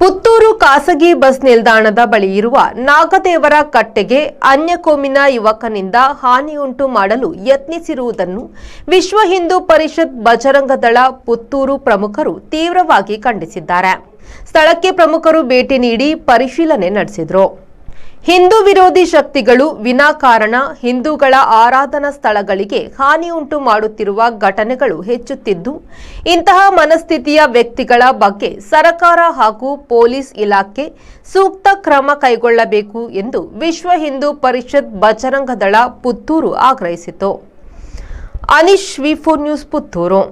ಪುತ್ತೂರು ಖಾಸಗಿ ಬಸ್ ನಿಲ್ದಾಣದ ಬಳಿ ಇರುವ ನಾಗದೇವರ ಕಟ್ಟೆಗೆ ಅನ್ಯಕೋಮಿನ ಯುವಕನಿಂದ ಹಾನಿಯುಂಟು ಮಾಡಲು ಯತ್ನಿಸಿರುವುದನ್ನು ವಿಶ್ವ ಹಿಂದೂ ಪರಿಷತ್ ಬಜರಂಗ ದಳ ಪುತ್ತೂರು ಪ್ರಮುಖರು ತೀವ್ರವಾಗಿ ಖಂಡಿಸಿದ್ದಾರೆ. ಸ್ಥಳಕ್ಕೆ ಪ್ರಮುಖರು ಭೇಟಿ ನೀಡಿ ಪರಿಶೀಲನೆ ನಡೆಸಿದರು. ಹಿಂದೂ ವಿರೋಧಿ ಶಕ್ತಿಗಳು ವಿನಾಕಾರಣ ಹಿಂದೂಗಳ ಆರಾಧನಾ ಸ್ಥಳಗಳಿಗೆ ಹಾನಿಯುಂಟು ಮಾಡುತ್ತಿರುವ ಘಟನೆಗಳು ಹೆಚ್ಚುತ್ತಿದ್ದು, ಇಂತಹ ಮನಸ್ಥಿತಿಯ ವ್ಯಕ್ತಿಗಳ ಬಗ್ಗೆ ಸರ್ಕಾರ ಹಾಗೂ ಪೊಲೀಸ್ ಇಲಾಖೆ ಸೂಕ್ತ ಕ್ರಮ ಕೈಗೊಳ್ಳಬೇಕು ಎಂದು ವಿಶ್ವ ಹಿಂದೂ ಪರಿಷತ್ ಬಜರಂಗ ದಳ ಪುತ್ತೂರು ಆಗ್ರಹಿಸಿತು. ಅನೀಶ್, ವಿ4 ನ್ಯೂಸ್, ಪುತ್ತೂರು.